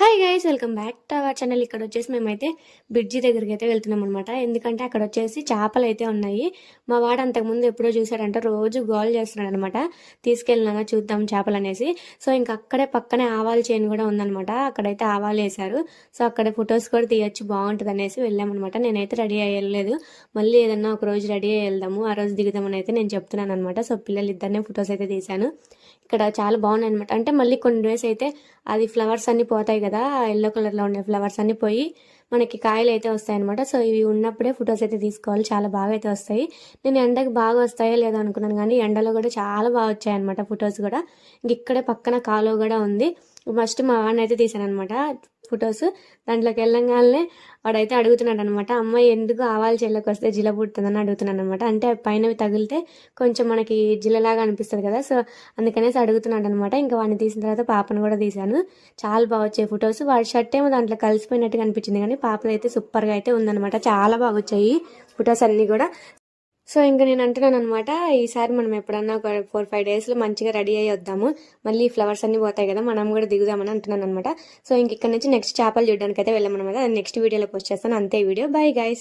Hi guys, welcome back to our channel. ఇక్కడ వచ్చేసి మేమైతే బ్రిడ్జి దగ్గరికి అయితే వెళ్తున్నాం అనమాట. ఎందుకంటే అక్కడ వచ్చేసి చేపలు అయితే ఉన్నాయి. మా వాడు అంతకుముందు ఎప్పుడో చూసాడంటే రోజు గోల్ చేస్తున్నాడు అనమాట. తీసుకెళ్ళినాగా చూద్దాం చేపలు అనేసి. సో ఇంకా అక్కడే పక్కనే ఆవాల చేను కూడా ఉందనమాట. అక్కడైతే ఆవాలు వేశారు. సో అక్కడ ఫొటోస్ కూడా తీయచ్చు, బాగుంటుంది అనేసి వెళ్ళామన్నమాట. నేనైతే రెడీ అయ్యలేదు, మళ్ళీ ఏదన్నా ఒక రోజు రెడీ అయ్యి వెళ్దాము, ఆ రోజు దిగుదామని అయితే నేను చెప్తున్నాను అనమాట. సో పిల్లలు ఇద్దరినే ఫొటోస్ అయితే తీశాను. ఇక్కడ చాలా బాగున్నాయి అనమాట. అంటే మళ్ళీ కొన్ని డేస్ అయితే అది ఫ్లవర్స్ అన్ని పోతాయి కదా, ఎల్లో కలర్లో ఉండే ఫ్లవర్స్ అన్ని పోయి మనకి కాయలు అయితే వస్తాయి అనమాట. సో ఇవి ఉన్నప్పుడే ఫొటోస్ అయితే తీసుకోవాలి, చాలా బాగా అయితే వస్తాయి. నేను ఎండకి బాగా వస్తాయో లేదో అనుకున్నాను, కానీ ఎండలో కూడా చాలా బాగా వచ్చాయి అనమాట ఫొటోస్ కూడా. ఇక్కడే పక్కన కాలువ కూడా ఉంది. ఫస్ట్ మా వాడిని అయితే తీసాను అనమాట ఫొటోస్. దాంట్లోకి వెళ్ళంగానే వాడైతే అడుగుతున్నాడు అనమాట, అమ్మాయి ఎందుకు ఆవాల చెల్లోకి వస్తే జిల పుడుతుందని అడుగుతున్నాను అనమాట. అంటే పైనవి తగిలితే కొంచెం మనకి జిల్లలాగా అనిపిస్తుంది కదా, సో అందుకనేసి అడుగుతున్నాడు అనమాట. ఇంకా వాడిని తీసిన తర్వాత పాపను కూడా తీశాను. చాలా బాగా వచ్చాయి ఫొటోస్. వాడి షర్ట్ ఏమో దాంట్లో కలిసిపోయినట్టుగా అనిపించింది, కానీ పాపలు అయితే సూపర్గా అయితే ఉందనమాట. చాలా బాగా వచ్చాయి ఫొటోస్ అన్నీ కూడా. సో ఇంకా నేను అంటున్నాను అనమాట, ఈసారి మనం ఎప్పుడన్నా ఒక 4-5 డేస్లో మంచిగా రెడీ అయ్యి వద్దాము, మళ్ళీ ఫ్లవర్స్ అన్ని పోతాయి కదా, మనం కూడా దిగుదామని అంటున్నాను అనమాట. సో ఇంక ఇక్కడ నుంచి నెక్స్ట్ చేపలు చూడడానికి అయితే వెళ్ళామన్నమాట. నెక్స్ట్ వీడియోలో పోస్ట్ చేస్తాను. అంతే వీడియో. Bye guys.